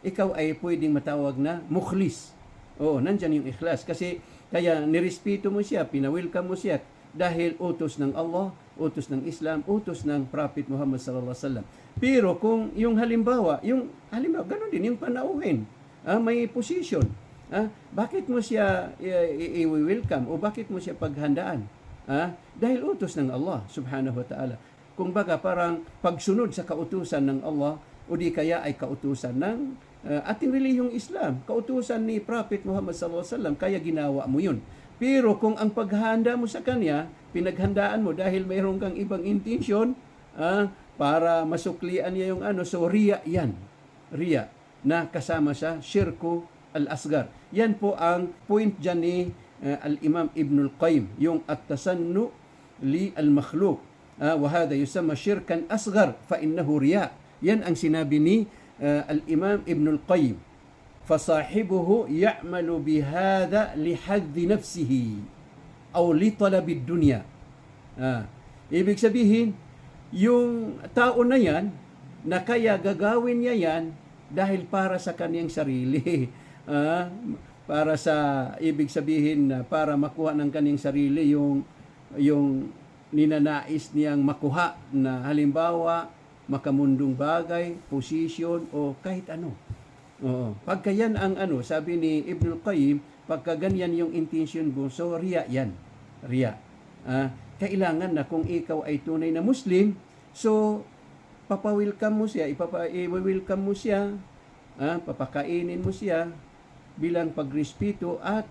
Ikaw ay pwedeng matawag na mukhlis. Oo, nandyan yung ikhlas. Kasi kaya nirespeto mo siya, pinawelcome mo siya dahil utos ng Allah, utos ng Islam, utos ng Prophet Muhammad sallallahu alaihi wasallam. Pero kung yung halimbawa, ganun din yung panauhin, may position. Bakit mo siya i-welcome o bakit mo siya paghandaan? Dahil utos ng Allah subhanahu wa ta'ala. Kung baga parang pagsunod sa kautusan ng Allah o di kaya ay kautusan ng ating relihiyong Islam, kautusan ni Prophet Muhammad sallallahu alaihi wasallam, kaya ginawa mo yun. Pero kung ang paghahanda mo sa kanya, pinaghandaan mo dahil mayroon kang ibang intensyon, para masuklian niya yung ano, so riya yan. Riya na kasama sa syirku al-asgar. Yan po ang point dyan ni al-Imam Ibn al-Qayyim, yung at-tasannu li al-makhluq. Wa hadha yusamma syirkan asgar fa innahu riya. Yan ang sinabi ni al-Imam Ibn al-Qayyim. Fasahibuhu ya'malu bihadha lihaddi nafsihi aw li talabi dunya. Ibig sabihin, yung tao na yan, na kaya gagawin niya yan dahil para sa kaniyang sarili. Para sa, ibig sabihin, para makuha ng kaniyang sarili yung ninanais niyang makuha na halimbawa, makamundong bagay, posisyon, o kahit ano. Pagka yan ang ano, sabi ni Ibn al-Qayyim, pagka ganyan yung intention mo, so riya yan. Riya. Kailangan na kung ikaw ay tunay na Muslim, so papawilkam mo siya, i-welcome mo siya, papakainin mo siya bilang pagrespeto at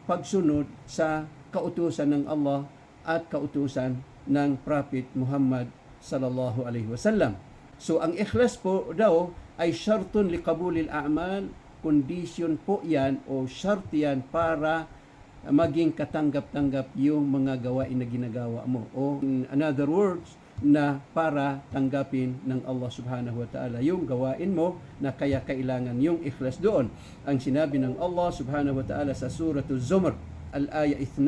pagsunod sa kautusan ng Allah at kautusan ng Prophet Muhammad sallallahu alaihi wasallam. So ang ikhlas po daw ay syartun liqabulil a'mal, condition po yan o syart yan para maging katanggap-tanggap yung mga gawain na ginagawa mo. O in another words, na para tanggapin ng Allah subhanahu wa ta'ala yung gawain mo, na kaya kailangan yung ikhlas doon. Ang sinabi ng Allah subhanahu wa ta'ala sa suratul Zumar, al-aya 2,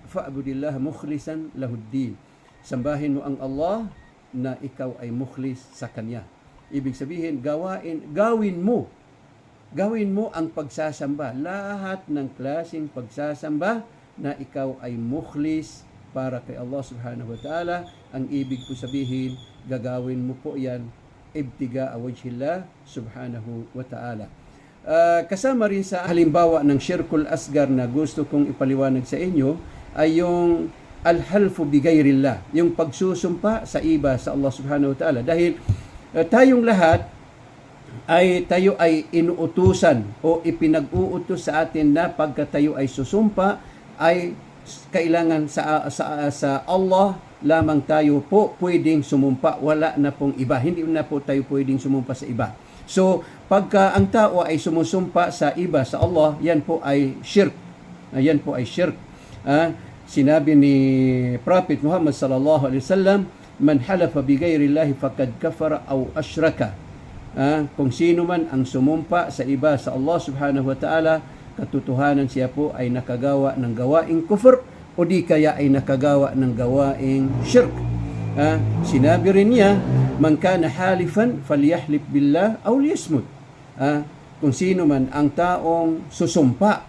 fa'budillah mukhlisan lahuddin. Sambahin mo ang Allah na ikaw ay mukhlis sa Kanya. Ibig sabihin, gawin mo ang pagsasamba, lahat ng klaseng pagsasamba na ikaw ay mukhlis para kay Allah subhanahu wa ta'ala. Ang ibig ko sabihin, gagawin mo po yan ibtiga wajhillah subhanahu wa ta'ala. Kasama rin sa halimbawa ng syirkul asgar na gusto kong ipaliwanag sa inyo ay yung al-halfu bigayrillah, yung pagsusumpa sa iba sa Allah subhanahu wa ta'ala. Dahil tayong lahat tayo ay inuutusan o ipinag-uutos sa atin na pagka tayo ay susumpa ay kailangan sa Allah lamang tayo po pwedeng sumumpa, wala na pong iba, hindi na po tayo pwedeng sumumpa sa iba. So pagka ang tao ay sumusumpa sa iba sa Allah, yan po ay shirk. Yan po ay shirk. Sinabi ni Prophet Muhammad sallallahu alaihi wasallam, man halafa bighayrillahi faqad kafara aw ashraka. Kung sino man ang sumumpa sa iba sa Allah subhanahu wa ta'ala, katotohanan siya po ay nakagawa ng gawaing kufr o di kaya ay nakagawa ng gawaing shirk. Sinabi rin niya, man kana halifan falyahlif billah aw liyasmut. Kung sino man ang taong susumpa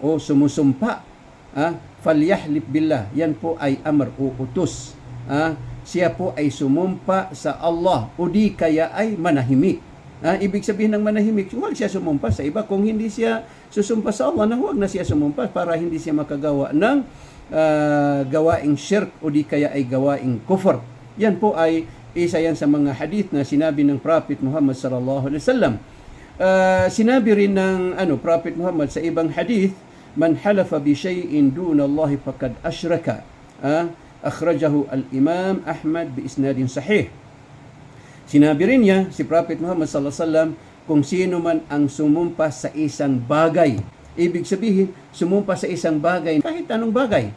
o sumusumpa, falyahlif billah, yan po ay amr o utos. Siya po ay sumumpa sa Allah o di kaya ay manahimik. Ibig sabihin ng manahimik, huwag siya sumumpa sa iba. Kung hindi siya susumpa sa Allah, huwag na siya sumumpa para hindi siya makagawa ng gawaing shirk o di kaya ay gawaing kufr. Yan po ay isa yan sa mga hadith na sinabi ng Prophet Muhammad sallallahu alaihi wasallam. Sinabi rin ng Prophet Muhammad sa ibang hadith, man halafa bi shay'in duna Allah faqad ashraka. Akhrajahu al-Imam Ahmad bi isnadin sahih. Sinabi rin niya, si Prophet Muhammad sallallahu alaihi wasallam, kung sino man ang sumumpa sa isang bagay. Ibig sabihin, sumumpa sa isang bagay, kahit anong bagay.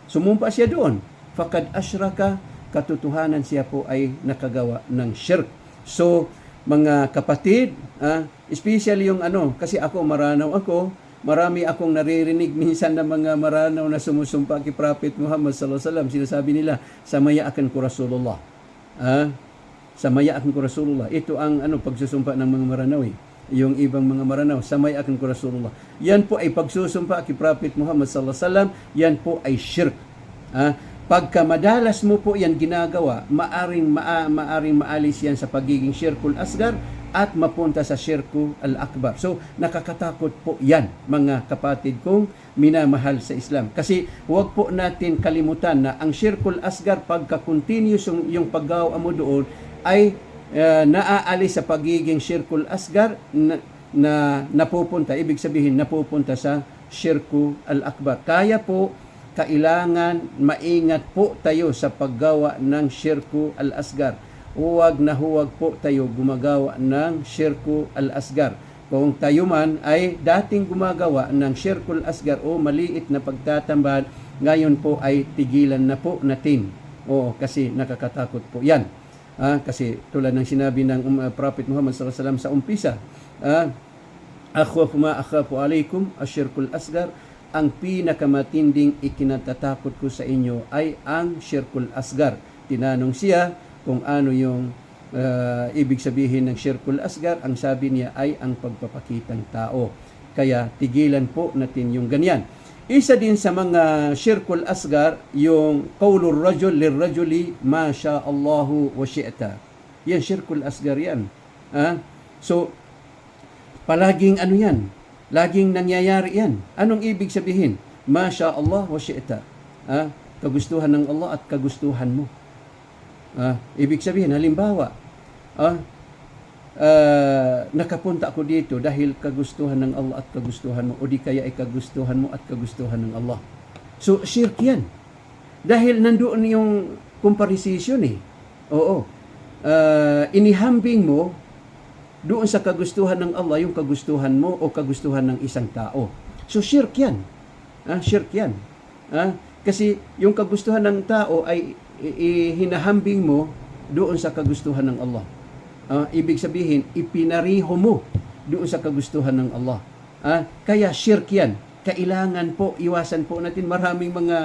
Sumumpa siya doon. Faqad ashraka, katotohanan siya po ay nakagawa ng shirk. So, mga kapatid, especially yung kasi ako, marami akong naririnig minsan ng mga maranaw na sumusumpa kay Prophet Muhammad sallallahu alaihi wasallam. Sinasabi nila, samaya akan ko Rasulullah. Samaya akan ko Rasulullah. Ito ang pagsusumpa ng mga maranaw Yung ibang mga maranaw, samaya akan ko Rasulullah. Yan po ay pagsusumpa kay Prophet Muhammad sallallahu alaihi wasallam. Yan po ay shirk. Pagka madalas mo po yan ginagawa, maaring maalis yan sa pagiging syirkul asgar at mapunta sa syirku al-akbar. So, nakakatakot po yan, mga kapatid kong minamahal sa Islam. Kasi huwag po natin kalimutan na ang syirkul asgar, pagka continuous yung paggawa mo doon, ay naaalis sa pagiging syirkul asgar na napupunta, ibig sabihin napupunta sa syirku al-akbar. Kaya po, kailangan maingat po tayo sa paggawa ng syirku al-asgar. Huwag na huwag po tayo gumagawa ng syirku al-asgar. Kung tayo man ay dating gumagawa ng syirku al-asgar o maliit na pagtatambahan, ngayon po ay tigilan na po natin. Oo, kasi nakakatakot po yan. Kasi tulad ng sinabi ng Prophet Muhammad SAW sa umpisa, akhwafu ma akhafu alaikum asyirkul asgar, ang pinakamatinding ikinatatakot ko sa inyo ay ang syirkul asgar. Tinanong siya kung ano yung ibig sabihin ng syirkul asgar. Ang sabi niya ay ang pagpapakitang tao. Kaya tigilan po natin yung ganyan. Isa din sa mga syirkul asgar yung qawlur rajul lirrajuli ma sha Allahu wa syi'ta. Yan syirkul asgar yan. So palaging ano yan? Laging nangyayari yan. Anong ibig sabihin? Ma sha Allah wa syi'ta. Kagustuhan ng Allah at kagustuhan mo. Ibig sabihin, halimbawa, nakapunta ako dito dahil kagustuhan ng Allah at kagustuhan mo, o di kaya ay kagustuhan mo at kagustuhan ng Allah. So, shirk yan. Dahil nandoon yung comparison eh. Oo. Inihambing mo doon sa kagustuhan ng Allah yung kagustuhan mo o kagustuhan ng isang tao. So, shirk yan. Shirk yan. Kasi yung kagustuhan ng tao ay hinahambing mo doon sa kagustuhan ng Allah. Ibig sabihin, ipinariho mo doon sa kagustuhan ng Allah. Kaya shirk yan. Kailangan po, iwasan po natin. Maraming mga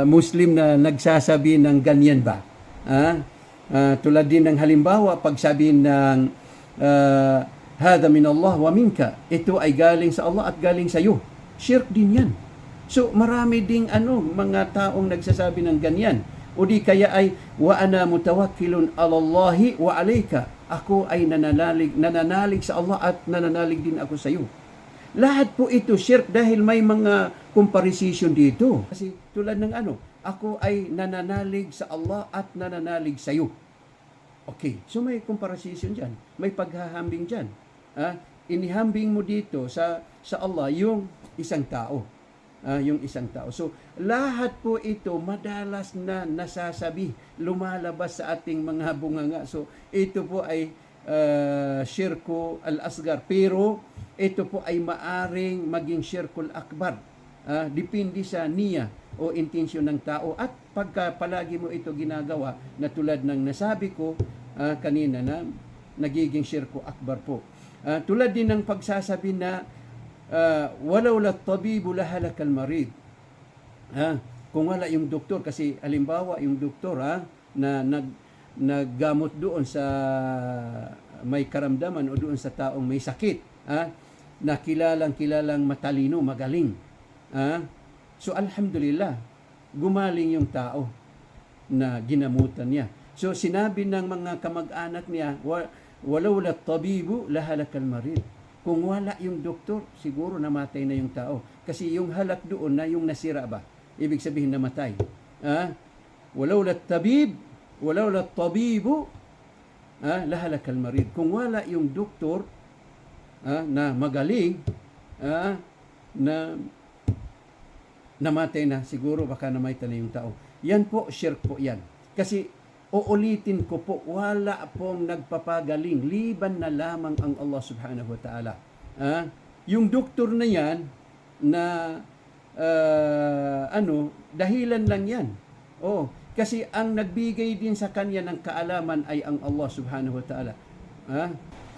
Muslim na nagsasabi ng ganyan ba? Tulad din ng halimbawa, pagsabi ng hada min Allah wa minka. Ito ay galing sa Allah at galing sa iyo. Shirk din yan. So marami ding mga taong nagsasabi ng ganyan. O di kaya ay wa ana mutawakkilun ala Allahi wa alayka. Ako ay nananalig sa Allah at nananalig din ako sa iyo. Lahat po ito shirk dahil may mga comparison dito. Kasi tulad ng ako ay nananalig sa Allah at nananalig sa iyo. Okay, so may comparison dyan. May paghahambing dyan. Inihambing mo dito sa Allah yung isang tao. Yung isang tao. So, lahat po ito madalas na nasasabi, lumalabas sa ating mga bunganga. So, ito po ay syirku al-asgar. Pero, ito po ay maaring maging syirkul akbar. Depende sa niya o intensyon ng tao. At pagka palagi mo ito ginagawa, na tulad ng nasabi ko kanina na nagiging syirku akbar po. Tulad din ng pagsasabi na walaw la tabibu lahalakal marid. Kung wala yung doktor, kasi halimbawa yung doktor na naggamot doon sa may karamdaman o doon sa taong may sakit, na kilalang matalino, magaling. So alhamdulillah, gumaling yung tao na ginamutan niya. So sinabi ng mga kamag-anak niya, walaw la tabibu lahalakal marid. Kung wala yung doktor, siguro namatay na yung tao. Kasi yung halak doon na yung nasira ba? Ibig sabihin namatay. Walaw la tabibu, lahalakal marid. Kung wala yung doktor na magaling, na namatay na, siguro baka namatay na yung tao. Yan po, shirk po yan. Kasi uulitin ko po, wala pong nagpapagaling, liban na lamang ang Allah subhanahu wa ta'ala. Yung doktor na yan, na dahilan lang yan. Kasi ang nagbigay din sa kanya ng kaalaman ay ang Allah subhanahu wa ta'ala.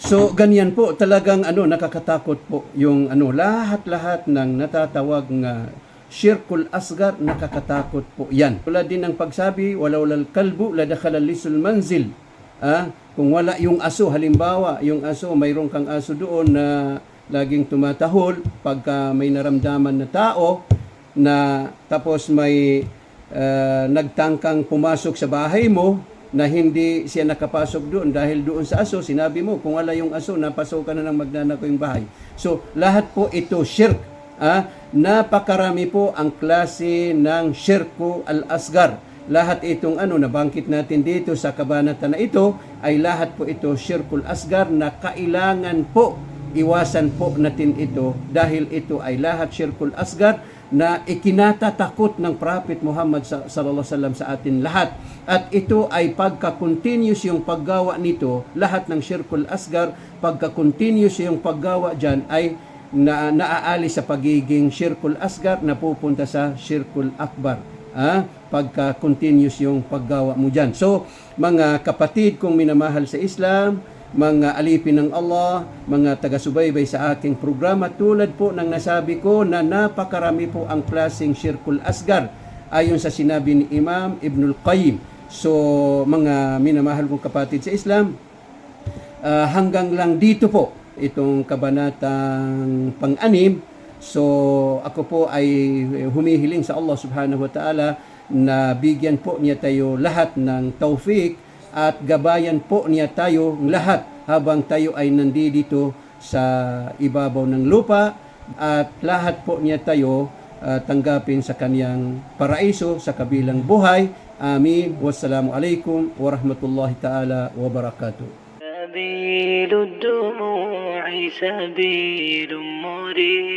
So, ganyan po, talagang nakakatakot po yung lahat-lahat ng natatawag nga syirkul asgar, nakakatakot po yan. Tulad din ng pagsabi, walaw lal kalbu, ladakhala lisul manzil. Kung wala yung aso, halimbawa, yung aso, mayroon kang aso doon na laging tumatahol, pagka may naramdaman na tao, na tapos may nagtangkang pumasok sa bahay mo, na hindi siya nakapasok doon dahil doon sa aso, sinabi mo, kung wala yung aso, napasok ka na ng magnanakaw yung bahay. So, lahat po ito, shirk. Napakarami po ang klase ng syirku al-asgar. lahat itong nabangkit natin dito sa kabanata na ito ay lahat po ito syirkul asgar na kailangan po iwasan po natin ito dahil ito ay lahat syirkul asgar na ikinatatakot ng Prophet Muhammad sallallahu alaihi wasallam sa atin lahat. At ito ay pagka-continuous yung paggawa nito, lahat ng syirkul asgar, pagka-continuous yung paggawa dyan ay naaalis sa pagiging syirkul asgar na pupunta sa syirkul akbar. Pagka-continuous yung paggawa mo dyan. So, mga kapatid kong minamahal sa Islam, mga alipin ng Allah, mga taga-subaybay sa aking programa, tulad po ng nasabi ko na napakarami po ang klaseng syirkul asgar ayon sa sinabi ni Imam Ibnul Qayyim. So, mga minamahal kong kapatid sa Islam, hanggang lang dito po itong kabanatang pang-anim. So, ako po ay humihiling sa Allah subhanahu wa ta'ala na bigyan po niya tayo lahat ng taufik at gabayan po niya tayo lahat habang tayo ay nandito sa ibabaw ng lupa at lahat po niya tayo tanggapin sa kaniyang paraiso sa kabilang buhay. Amin. Wassalamu alaikum warahmatullahi ta'ala wabarakatuh. سبيل الدموع سبيل مريح